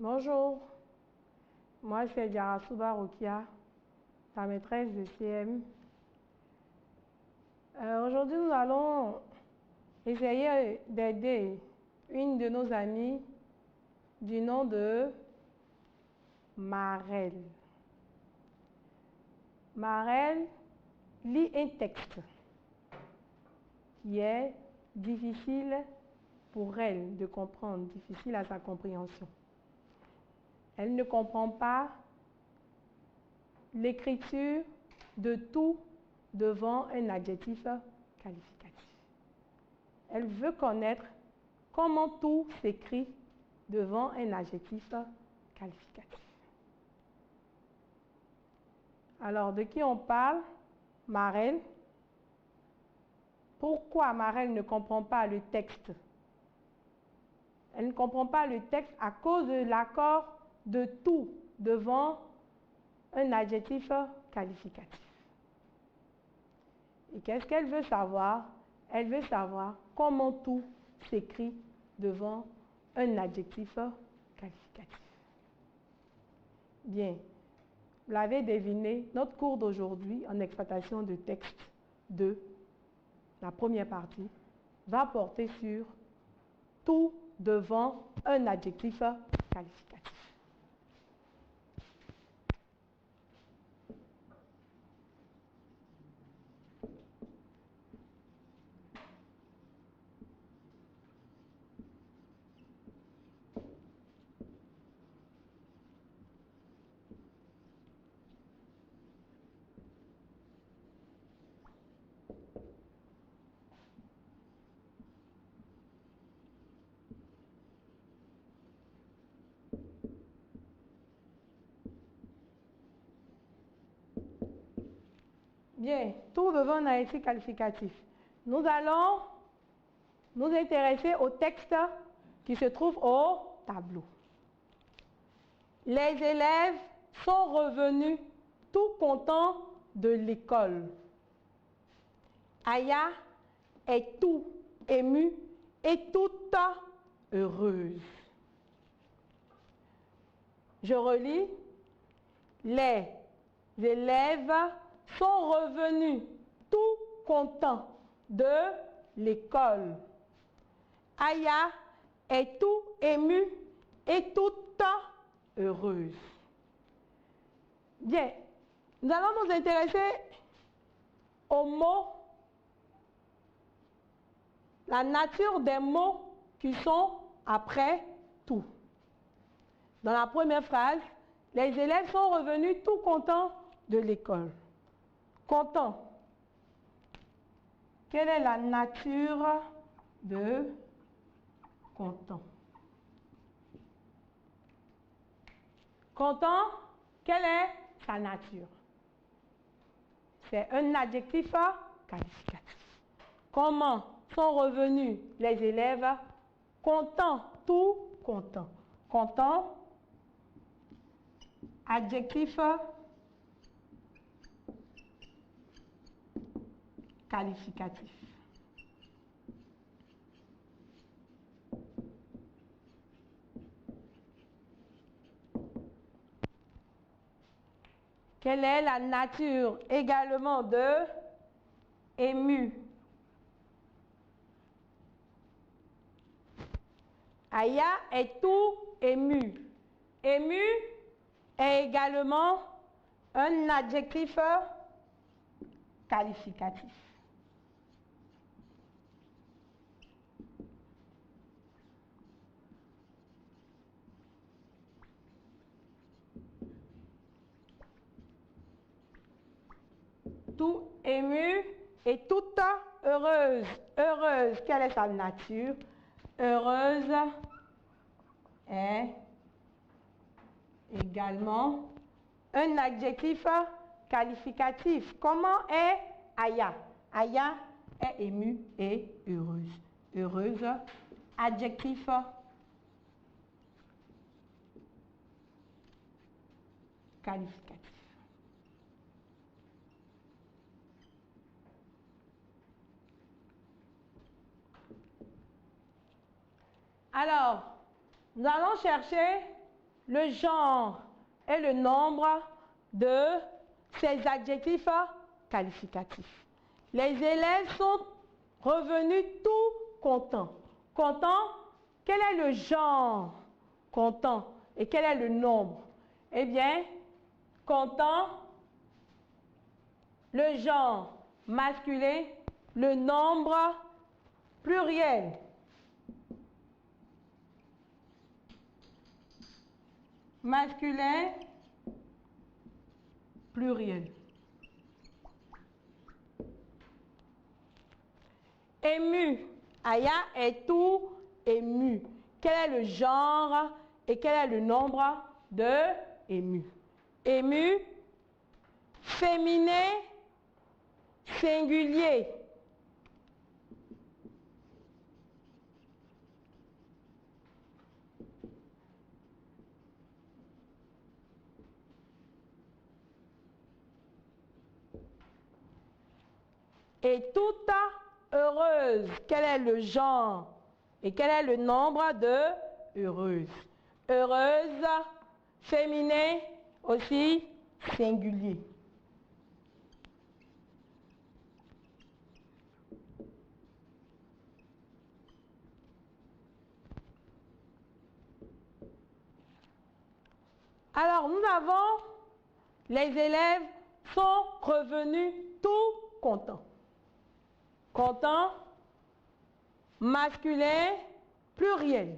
Bonjour, moi c'est Diarasuba Rokia, la maîtresse de CM. Aujourd'hui nous allons essayer d'aider une de nos amies du nom de Marelle. Marelle lit un texte qui est difficile pour elle de comprendre, difficile à sa compréhension. Elle ne comprend pas l'écriture de tout devant un adjectif qualificatif. Elle veut connaître comment tout s'écrit devant un adjectif qualificatif. Alors, de qui on parle? Marelle. Pourquoi Marelle ne comprend pas le texte? Elle ne comprend pas le texte à cause de l'accord de tout devant un adjectif qualificatif. Et qu'est-ce qu'elle veut savoir? Elle veut savoir comment tout s'écrit devant un adjectif qualificatif. Bien, vous l'avez deviné, notre cours d'aujourd'hui en exploitation de texte 2, la première partie, va porter sur tout devant un adjectif qualificatif. Bien, tout devant un adjectif qualificatif. Nous allons nous intéresser au texte qui se trouve au tableau. Les élèves sont revenus tout contents de l'école. Aya est tout émue et toute heureuse. Je relis. Les élèves sont revenus tout contents de l'école. Aya est tout émue et toute heureuse. Bien, nous allons nous intéresser aux mots, la nature des mots qui sont après tout. Dans la première phrase, les élèves sont revenus tout contents de l'école. Content. Quelle est la nature de content? Content, quelle est sa nature? C'est un adjectif qualificatif. Comment sont revenus les élèves? Content, tout content. Content, adjectif qualificatif. Quelle est la nature également de ému? Aya est tout ému. Ému est également un adjectif qualificatif. Tout ému et toute heureuse. Heureuse, quelle est sa nature? Heureuse est également un adjectif qualificatif. Comment est Aya? Aya est émue et heureuse. Heureuse, adjectif qualificatif. Alors, nous allons chercher le genre et le nombre de ces adjectifs qualificatifs. Les élèves sont revenus tout contents. Contents, quel est le genre? Content. Et quel est le nombre? Eh bien, content, le genre masculin, le nombre pluriel. Masculin, pluriel. Ému. Aya est tout ému. Quel est le genre et quel est le nombre de ému? Ému, féminin, singulier. Et toute heureuse. Quel est le genre et quel est le nombre de heureuse? Heureuse, féminin, aussi singulier. Alors, nous avons, les élèves sont revenus tout contents. Content, masculin, pluriel.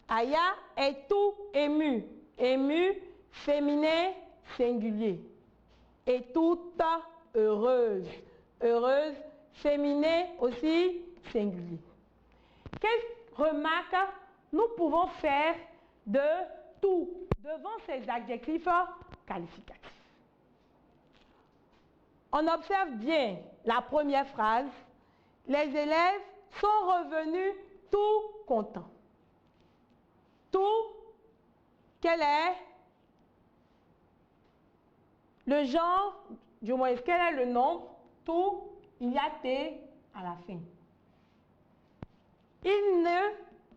Aya est tout ému. Ému, féminin, singulier. Et toute heureuse. Heureuse, féminin, aussi singulier. Quelle remarque nous pouvons faire de tout devant ces adjectifs qualificatifs? On observe bien la première phrase. Les élèves sont revenus tout contents. Tout, quel est le genre, du moins, quel est le nombre? Tout, il y a T à la fin. Il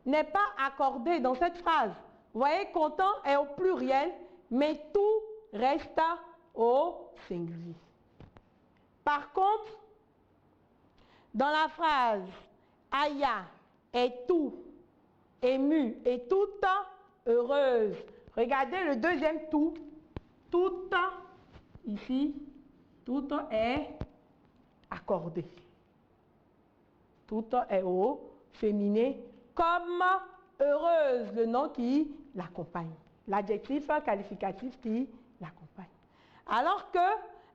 n'est pas accordé dans cette phrase. Vous voyez, content est au pluriel, mais tout reste au singulier. Par contre, dans la phrase Aya est tout ému et toute heureuse. Regardez le deuxième tout. Toute, ici, tout est accordé. Tout est au féminin comme heureuse, le nom qui l'accompagne. L'adjectif qualificatif qui l'accompagne. Alors que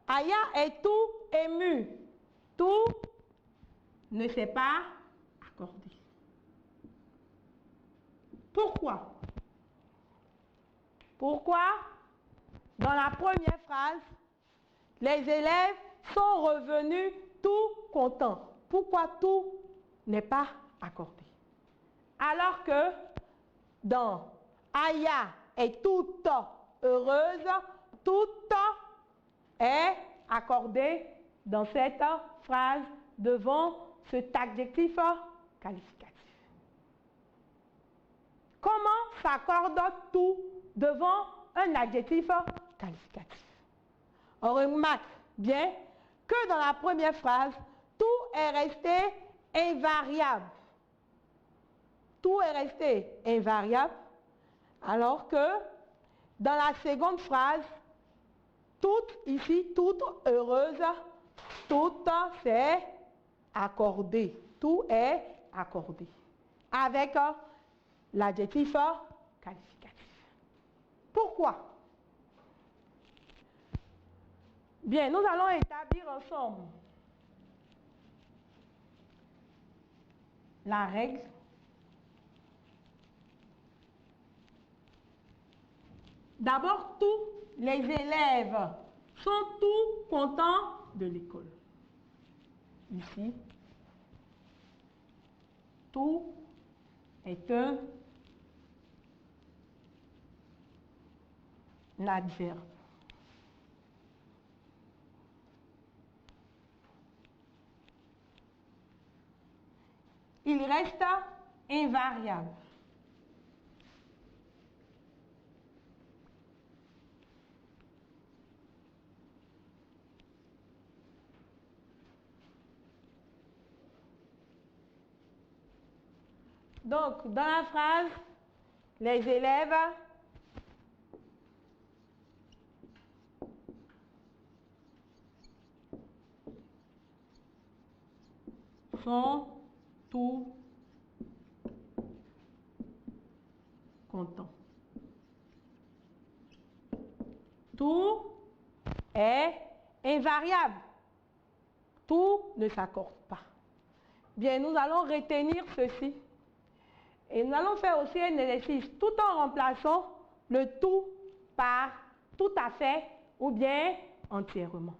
Aya est tout ému. Tout ne s'est pas accordé. Pourquoi? Pourquoi, dans la première phrase, les élèves sont revenus tout contents? Pourquoi tout n'est pas accordé? Alors que dans Aya est toute heureuse, toute est accordé dans cette phrase devant cet adjectif qualificatif. Comment s'accorde tout devant un adjectif qualificatif? On remarque bien que dans la première phrase, tout est resté invariable. Tout est resté invariable, alors que dans la seconde phrase, toute, ici, toute heureuse, tout c'est accordé. Tout est accordé. Avec l'adjectif qualificatif. Pourquoi? Bien, nous allons établir ensemble la règle. D'abord, tous les élèves sont tout contents de l'école. Ici, tout est un adverbe. Il reste invariable. Donc, dans la phrase, les élèves sont tous contents. Tout est invariable. Tout ne s'accorde pas. Bien, nous allons retenir ceci. Et nous allons faire aussi un exercice tout en remplaçant le tout par tout à fait ou bien entièrement.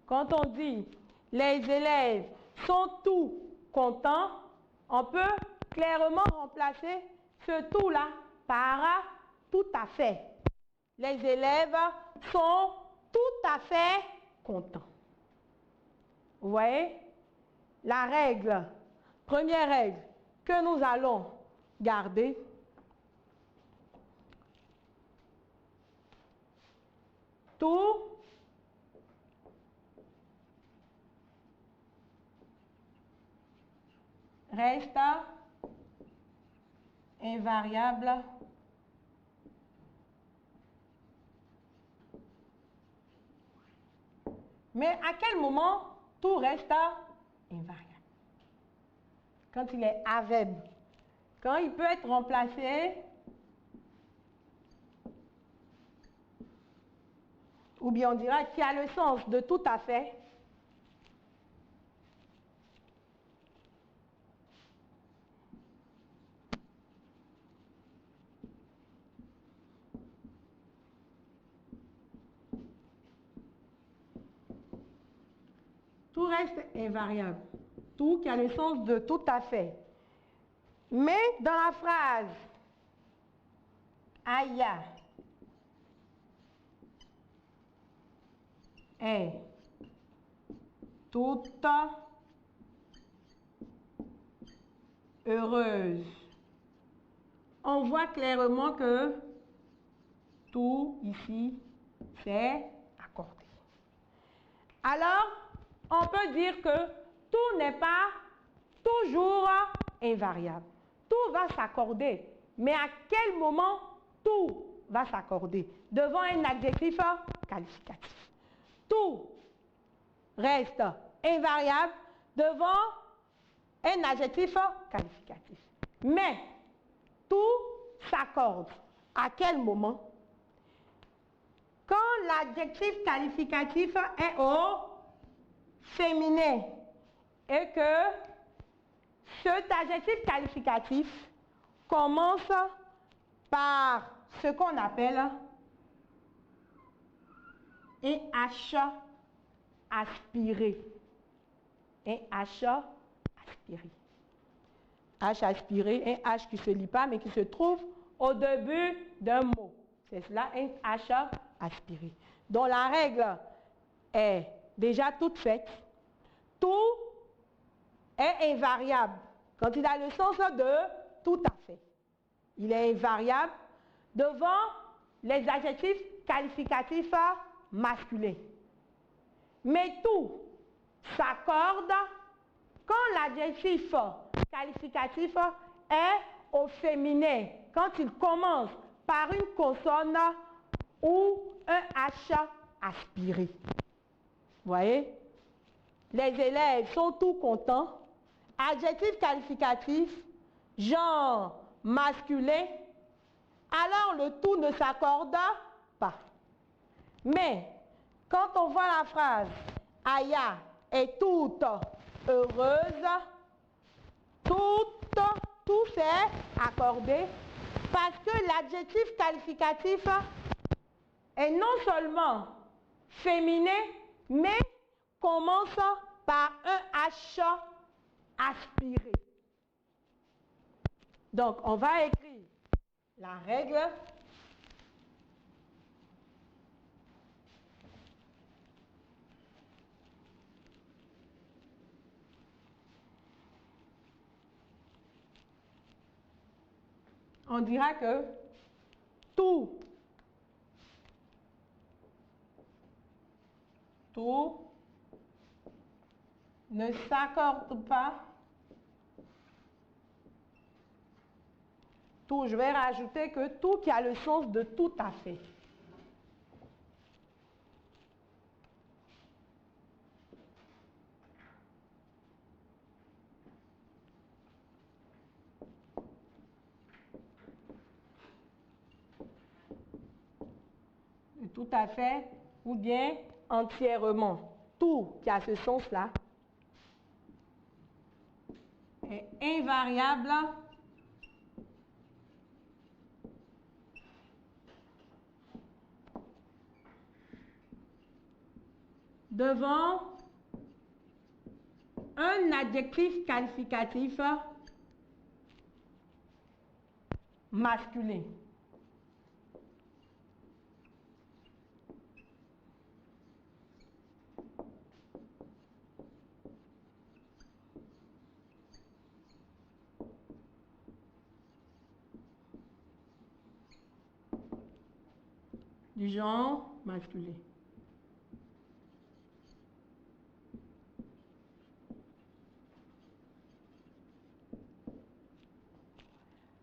Quand on dit les élèves sont tous contents, on peut clairement remplacer ce tout-là par tout à fait. Les élèves sont tout à fait contents. Vous voyez? La règle, première règle que nous allons garder, tout reste invariable mais à quel moment tout reste invariable? Quand il est avec, quand il peut être remplacé ou bien on dira qu'il a le sens de tout à fait. Tout reste invariable. Tout qui a le sens de tout à fait. Mais dans la phrase Aya est toute heureuse, on voit clairement que tout ici c'est accordé. Alors, on peut dire que tout n'est pas toujours invariable. Tout va s'accorder. Mais à quel moment tout va s'accorder? Devant un adjectif qualificatif. Tout reste invariable devant un adjectif qualificatif. Mais tout s'accorde. À quel moment? Quand l'adjectif qualificatif est au féminin et que cet adjectif qualificatif commence par ce qu'on appelle un H aspiré. Un H aspiré. H aspiré, un H qui ne se lit pas mais qui se trouve au début d'un mot. C'est cela, un H aspiré. Donc la règle est déjà toute faite. Tout est invariable quand il a le sens de tout à fait. Il est invariable devant les adjectifs qualificatifs masculins. Mais tout s'accorde quand l'adjectif qualificatif est au féminin, quand il commence par une consonne ou un H aspiré. Vous voyez? Les élèves sont tout contents. Adjectif qualificatif, genre masculin, alors le tout ne s'accorde pas. Mais quand on voit la phrase Aya est toute heureuse, tout s'est accordé parce que l'adjectif qualificatif est non seulement féminin, mais commence par un H aspiré. Donc, on va écrire la règle. On dira que tout ne s'accorde pas Tout, je vais rajouter que tout qui a le sens de tout à fait. Tout à fait, ou bien entièrement. Tout qui a ce sens-là est invariable devant un adjectif qualificatif masculin. Du genre masculin.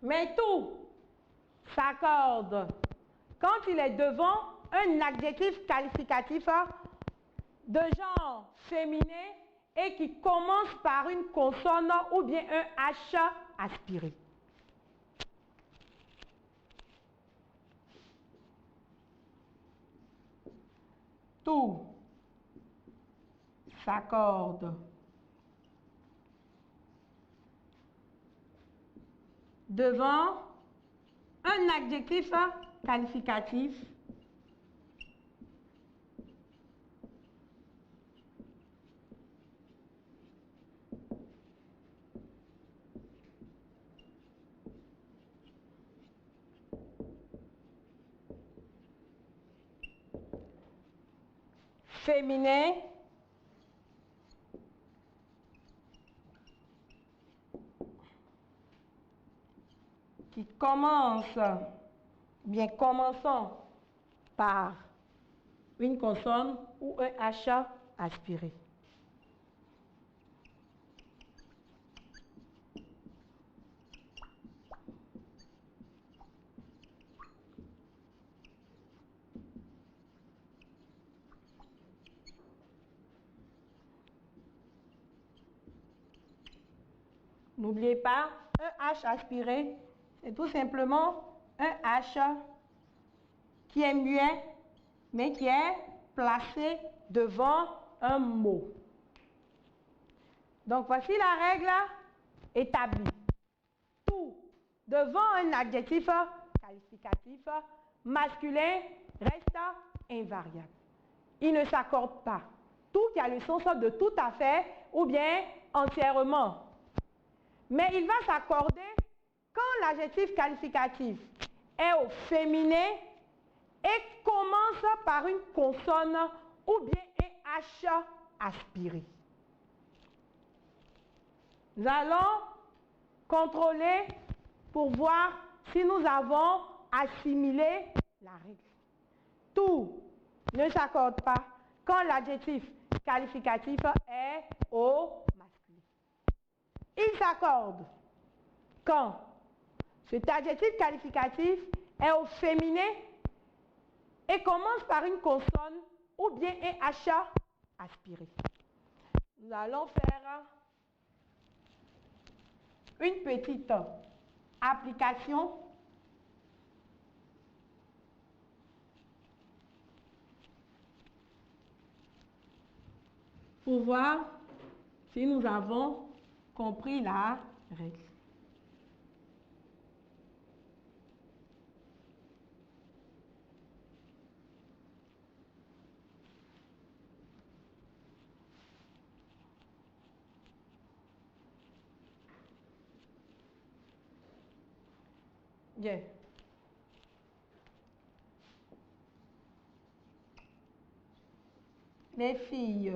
Mais tout s'accorde quand il est devant un adjectif qualificatif de genre féminin et qui commence par une consonne ou bien un H aspiré. Tout s'accorde devant un adjectif qualificatif féminin qui commence, bien commençons par une consonne ou un H aspiré. N'oubliez pas, un H aspiré, c'est tout simplement un H qui est muet, mais qui est placé devant un mot. Donc, voici la règle établie. Tout devant un adjectif qualificatif masculin reste invariable. Il ne s'accorde pas. Tout qui a le sens de tout à fait ou bien entièrement. Mais il va s'accorder quand l'adjectif qualificatif est au féminin et commence par une consonne ou bien un H aspiré. Nous allons contrôler pour voir si nous avons assimilé la règle. Tout ne s'accorde pas quand l'adjectif qualificatif est au masculin. Il s'accorde quand cet adjectif qualificatif est au féminin et commence par une consonne ou bien un H aspiré. Nous allons faire une petite application pour voir si nous avons compris la règle. Bien. Les filles.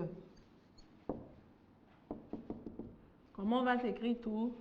Comment on va s'écrire tout?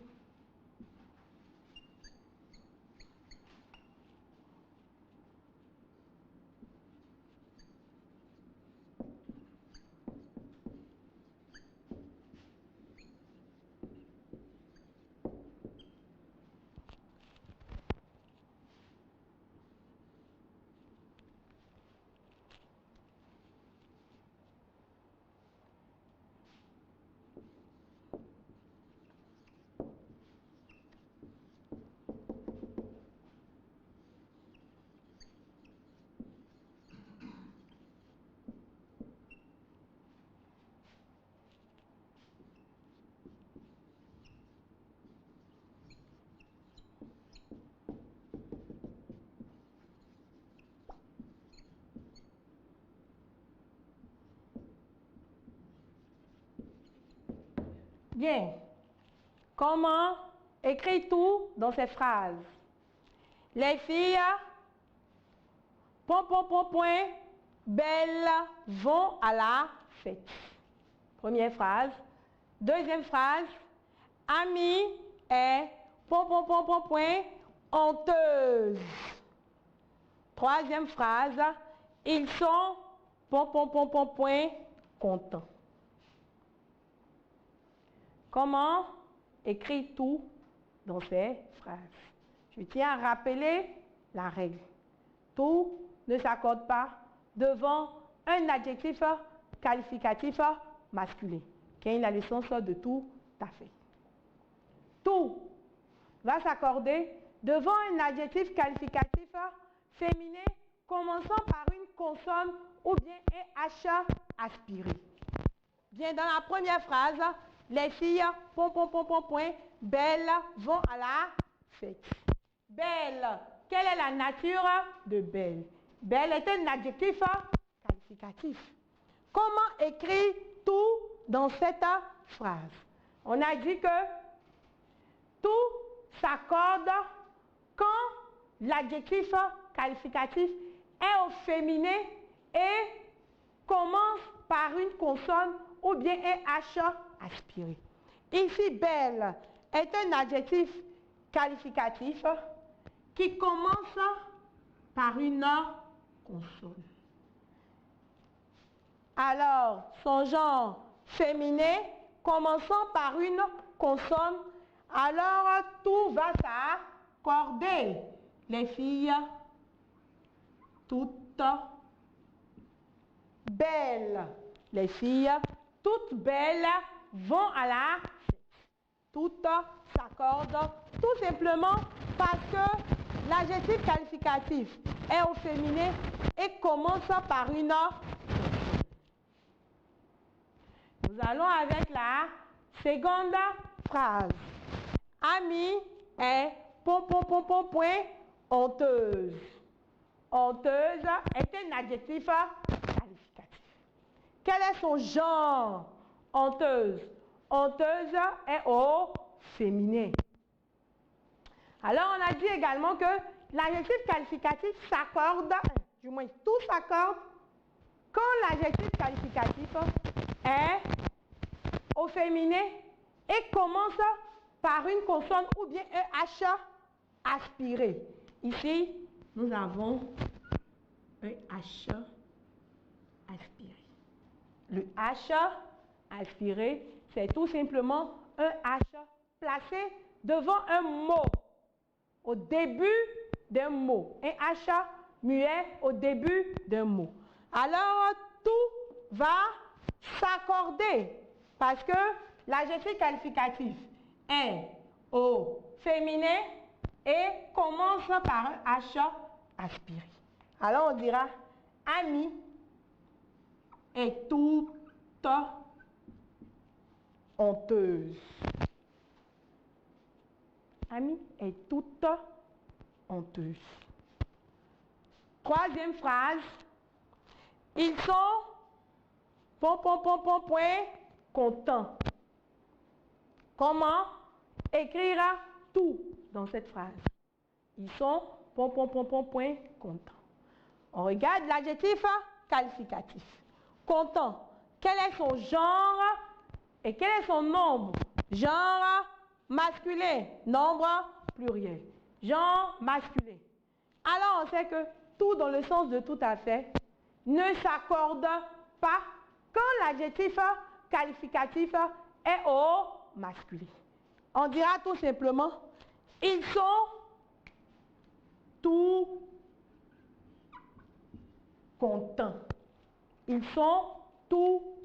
Bien. Comment écrire tout dans ces phrases? Les filles, belles vont à la fête. Première phrase. Deuxième phrase. Ami est honteuse. Troisième phrase. Ils sont contents. Comment écrire tout dans ces phrases? Je tiens à rappeler la règle. Tout ne s'accorde pas devant un adjectif qualificatif masculin, qui est la leçon de tout à fait. Tout va s'accorder devant un adjectif qualificatif féminin commençant par une consonne ou bien un H aspiré. Bien, dans la première phrase, les filles, belles vont à la fête. Belle, quelle est la nature de belle? Belle est un adjectif qualificatif. Comment écrire tout dans cette phrase? On a dit que tout s'accorde quand l'adjectif qualificatif est au féminin et commence par une consonne ou bien un H aspiré. Ici, belle est un adjectif qualificatif qui commence par une consonne. Alors, son genre féminin commençant par une consonne, alors tout va s'accorder. Les filles, toutes belles. Les filles, toutes belles vont à la fête. Toutes s'accordent tout simplement parce que l'adjectif qualificatif est au féminin et commence par une consonne. Nous allons avec la seconde phrase. Ami est honteuse. Honteuse est un adjectif qualificatif. Quel est son genre? Honteuse. Honteuse est au féminin. Alors, on a dit également que l'adjectif qualificatif s'accorde, du moins tout s'accorde, quand l'adjectif qualificatif est au féminin et commence par une consonne ou bien un H aspiré. Ici, nous avons un H aspiré. Le H aspiré, c'est tout simplement un H placé devant un mot, au début d'un mot. Un H muet au début d'un mot. Alors, tout va s'accorder parce que l'adjectif qualificatif est au féminin et commence par un H aspiré. Alors, on dira Annie est toute honteuse. Annie est toute honteuse. Troisième phrase. Ils sont contents. Comment écrire tout dans cette phrase? Ils sont contents. On regarde l'adjectif qualificatif. Content. Quel est son genre et quel est son nombre? Genre masculin, nombre pluriel. Genre masculin. Alors on sait que tout dans le sens de tout à fait ne s'accorde pas quand l'adjectif qualificatif est au masculin. On dira tout simplement, ils sont tout contents. Ils sont tout contents.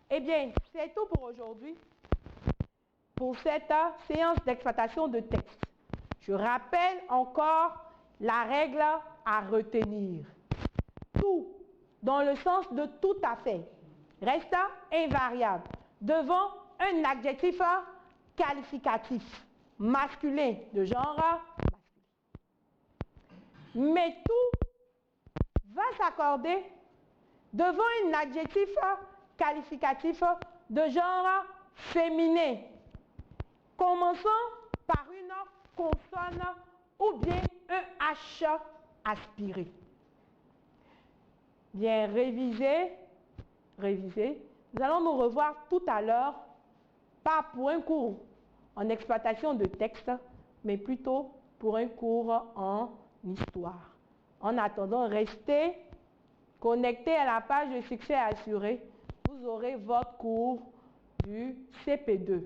Eh bien, c'est tout pour aujourd'hui, pour cette séance d'exploitation de texte. Je rappelle encore la règle à retenir. Tout, dans le sens de tout à fait, reste invariable devant un adjectif qualificatif masculin de genre masculin. Mais tout va s'accorder devant un adjectif qualificatif de genre féminin. Commençons par une consonne ou bien un H aspiré. Bien, réviser. Nous allons nous revoir tout à l'heure, pas pour un cours en exploitation de texte, mais plutôt pour un cours en histoire. En attendant, restez connectés à la page de succès assuré. Vous aurez votre cours du CP2.